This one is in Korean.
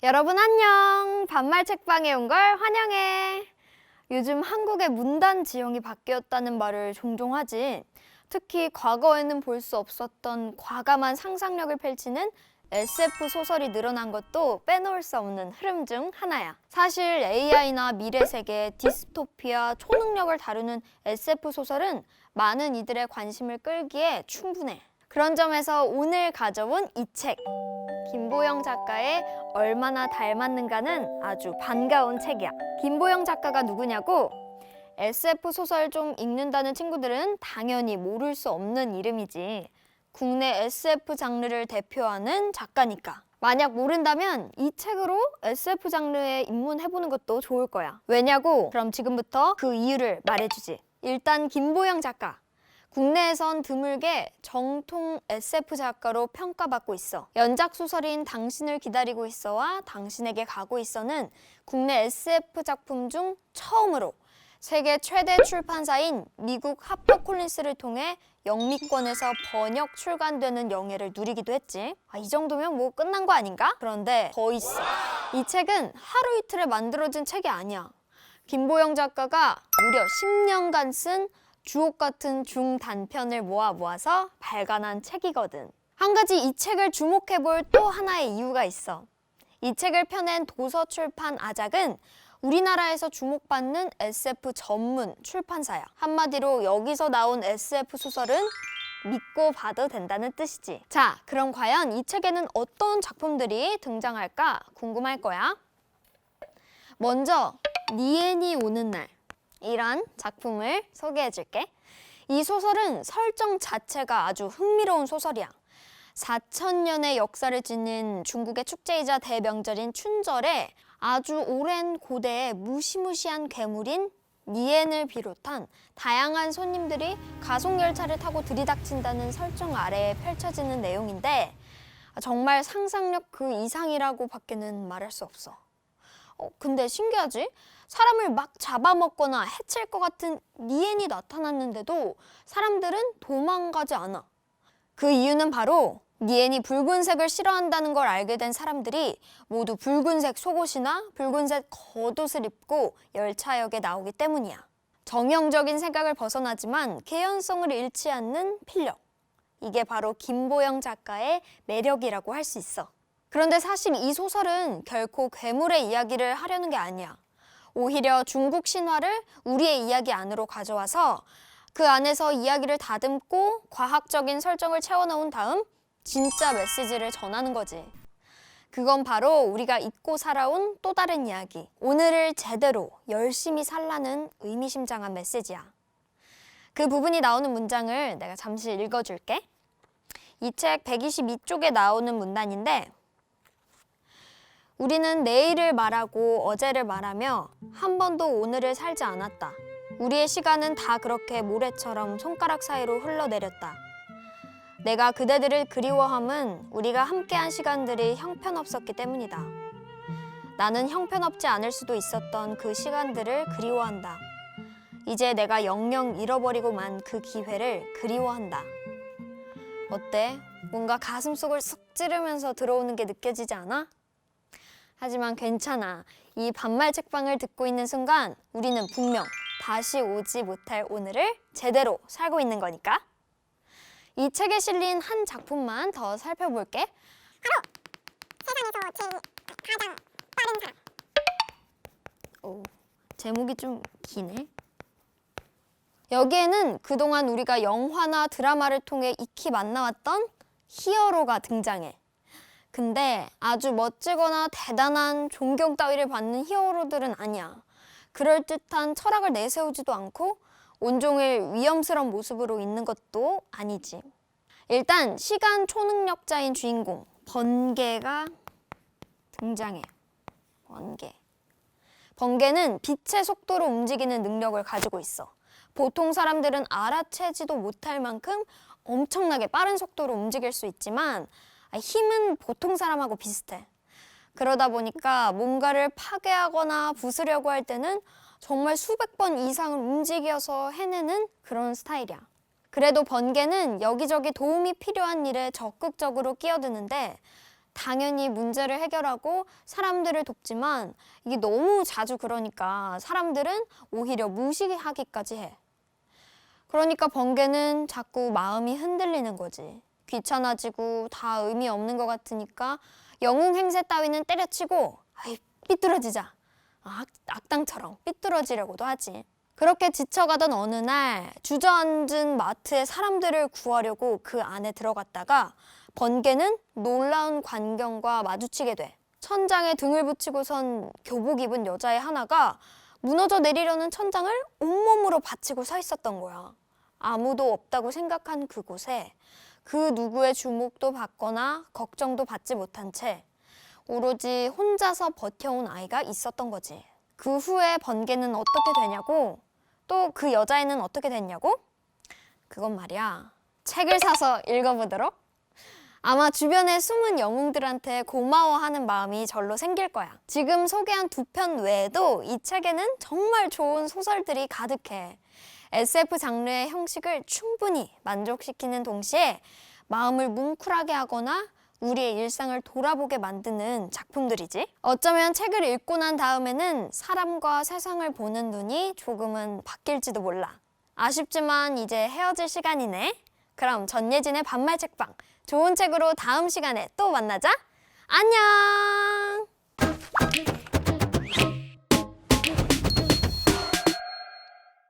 여러분 안녕! 반말 책방에 온 걸 환영해! 요즘 한국의 문단 지형이 바뀌었다는 말을 종종 하지. 특히 과거에는 볼 수 없었던 과감한 상상력을 펼치는 SF 소설이 늘어난 것도 빼놓을 수 없는 흐름 중 하나야. 사실 AI나 미래 세계, 디스토피아, 초능력을 다루는 SF 소설은 많은 이들의 관심을 끌기에 충분해. 그런 점에서 오늘 가져온 이 책, 김보영 작가의 얼마나 닮았는가는 아주 반가운 책이야. 김보영 작가가 누구냐고? SF 소설 좀 읽는다는 친구들은 당연히 모를 수 없는 이름이지. 국내 SF 장르를 대표하는 작가니까. 만약 모른다면 이 책으로 SF 장르에 입문해보는 것도 좋을 거야. 왜냐고? 그럼 지금부터 그 이유를 말해주지. 일단 김보영 작가. 국내에선 드물게 정통 SF 작가로 평가받고 있어. 연작 소설인 당신을 기다리고 있어와 당신에게 가고 있어는 국내 SF 작품 중 처음으로 세계 최대 출판사인 미국 하퍼콜린스를 통해 영미권에서 번역 출간되는 영예를 누리기도 했지. 이 정도면 뭐 끝난 거 아닌가? 그런데 더 있어. 이 책은 하루 이틀에 만들어진 책이 아니야. 김보영 작가가 무려 10년간 쓴 주옥 같은 중단편을 모아서 발간한 책이거든. 한 가지 이 책을 주목해볼 또 하나의 이유가 있어. 이 책을 펴낸 도서출판 아작은 우리나라에서 주목받는 SF 전문 출판사야. 한마디로 여기서 나온 SF 소설은 믿고 봐도 된다는 뜻이지. 자, 그럼 과연 이 책에는 어떤 작품들이 등장할까 궁금할 거야. 먼저 니엔이 오는 날 이란 작품을 소개해줄게. 이 소설은 설정 자체가 아주 흥미로운 소설이야. 4,000년의 역사를 지닌 중국의 축제이자 대명절인 춘절에 아주 오랜 고대의 무시무시한 괴물인 니엔을 비롯한 다양한 손님들이 가속열차를 타고 들이닥친다는 설정 아래에 펼쳐지는 내용인데 정말 상상력 그 이상이라고 밖에는 말할 수 없어. 근데 신기하지? 사람을 막 잡아먹거나 해칠 것 같은 니엔이 나타났는데도 사람들은 도망가지 않아. 그 이유는 바로 니엔이 붉은색을 싫어한다는 걸 알게 된 사람들이 모두 붉은색 속옷이나 붉은색 겉옷을 입고 열차역에 나오기 때문이야. 정형적인 생각을 벗어나지만 개연성을 잃지 않는 필력. 이게 바로 김보영 작가의 매력이라고 할 수 있어. 그런데 사실 이 소설은 결코 괴물의 이야기를 하려는 게 아니야. 오히려 중국 신화를 우리의 이야기 안으로 가져와서 그 안에서 이야기를 다듬고 과학적인 설정을 채워넣은 다음 진짜 메시지를 전하는 거지. 그건 바로 우리가 잊고 살아온 또 다른 이야기. 오늘을 제대로 열심히 살라는 의미심장한 메시지야. 그 부분이 나오는 문장을 내가 잠시 읽어줄게. 이 책 122쪽에 나오는 문단인데 우리는 내일을 말하고 어제를 말하며 한 번도 오늘을 살지 않았다. 우리의 시간은 다 그렇게 모래처럼 손가락 사이로 흘러내렸다. 내가 그대들을 그리워함은 우리가 함께한 시간들이 형편없었기 때문이다. 나는 형편없지 않을 수도 있었던 그 시간들을 그리워한다. 이제 내가 영영 잃어버리고 만 그 기회를 그리워한다. 어때? 뭔가 가슴속을 쏙 찌르면서 들어오는 게 느껴지지 않아? 하지만 괜찮아. 이 반말 책방을 듣고 있는 순간 우리는 분명 다시 오지 못할 오늘을 제대로 살고 있는 거니까. 이 책에 실린 한 작품만 더 살펴볼게. 바로 세상에서 제일 가장 빠른 사람. 제목이 좀 기네. 여기에는 그동안 우리가 영화나 드라마를 통해 익히 만나왔던 히어로가 등장해. 근데 아주 멋지거나 대단한 존경 따위를 받는 히어로들은 아니야. 그럴듯한 철학을 내세우지도 않고 온종일 위험스러운 모습으로 있는 것도 아니지. 일단 시간 초능력자인 주인공 번개가 등장해. 번개는 빛의 속도로 움직이는 능력을 가지고 있어. 보통 사람들은 알아채지도 못할 만큼 엄청나게 빠른 속도로 움직일 수 있지만 힘은 보통 사람하고 비슷해. 그러다 보니까 뭔가를 파괴하거나 부수려고 할 때는 정말 수백 번 이상을 움직여서 해내는 그런 스타일이야. 그래도 번개는 여기저기 도움이 필요한 일에 적극적으로 끼어드는데 당연히 문제를 해결하고 사람들을 돕지만 이게 너무 자주 그러니까 사람들은 오히려 무시하기까지 해. 그러니까 번개는 자꾸 마음이 흔들리는 거지. 귀찮아지고 다 의미 없는 것 같으니까 영웅 행세 따위는 때려치고 아이 삐뚤어지자. 악당처럼 삐뚤어지려고도 하지. 그렇게 지쳐가던 어느 날 주저앉은 마트에 사람들을 구하려고 그 안에 들어갔다가 번개는 놀라운 광경과 마주치게 돼. 천장에 등을 붙이고 선 교복 입은 여자애 하나가 무너져 내리려는 천장을 온몸으로 받치고 서 있었던 거야. 아무도 없다고 생각한 그곳에 그 누구의 주목도 받거나 걱정도 받지 못한 채 오로지 혼자서 버텨온 아이가 있었던 거지. 그 후에 번개는 어떻게 되냐고? 또 그 여자애는 어떻게 됐냐고? 그건 말이야. 책을 사서 읽어보도록. 아마 주변의 숨은 영웅들한테 고마워하는 마음이 절로 생길 거야. 지금 소개한 2편 외에도 이 책에는 정말 좋은 소설들이 가득해. SF 장르의 형식을 충분히 만족시키는 동시에 마음을 뭉클하게 하거나 우리의 일상을 돌아보게 만드는 작품들이지. 어쩌면 책을 읽고 난 다음에는 사람과 세상을 보는 눈이 조금은 바뀔지도 몰라. 아쉽지만 이제 헤어질 시간이네. 그럼 전예진의 반말 책방, 좋은 책으로 다음 시간에 또 만나자. 안녕!